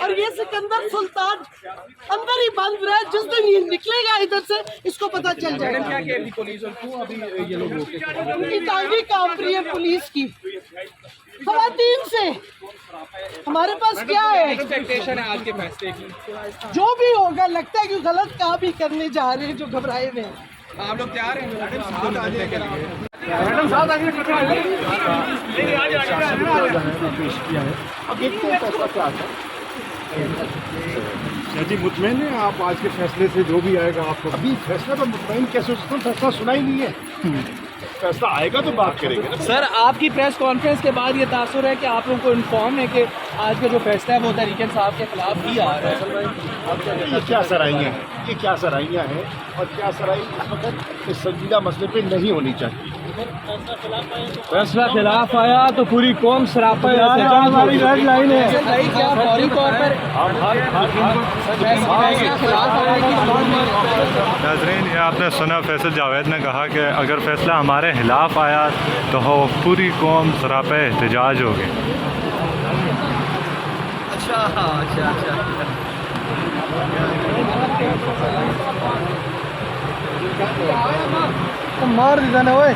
और ये सिकंदर सुल्तान अंदर ही बंद रहा है। जिस दिन ये निकलेगा इधर से इसको पता चल जाएगा। क्या कह रही पुलिस और क्यों अभी ये लोग रोके? उनकी टांगी कांप रही है पुलिस की। खवातीन से हमारे पास क्या है? एक्सपेक्टेशन है आज के फैसले की? जो भी होगा, लगता है कि गलत काम ही करने जा रहे हैं जो घबराए हुए हैं। आप लोग तैयार हैं मैडम साहब आगे पेश किया है। अब देखते हैं फैसला क्या आता है। जी मुतमैन है आप आज के फैसले से? जो भी आएगा आपको अभी फैसला तो मुतमैन कैसे हो सकता हूँ? फैसला सुना ही नहीं है। फैसला आएगा तो बात करेंगे ना। सर, आपकी प्रेस कॉन्फ्रेंस के बाद ये तासुर है कि आप लोगों को इन्फॉर्म है कि आज का जो फैसला है वो तहरीक इंसाफ के खिलाफ ही आ रहा है। ये क्या सराहियाँ हैं, ये क्या सराहियाँ हैं और क्या सराही इस वक्त इस संजीदा मसले पे नहीं होनी चाहिए। फैसला खिलाफ आया तो पूरी कौम सरापा हमारी रेड लाइन है। क्या फौरी तौर पर नाज़रीन, ये आपने सुना फैसल जावेद ने कहा कि अगर फैसला हमारे खिलाफ आया तो हो पूरी कौम सरापा एहतजाज होगी। अच्छा मार दिया ना ओए।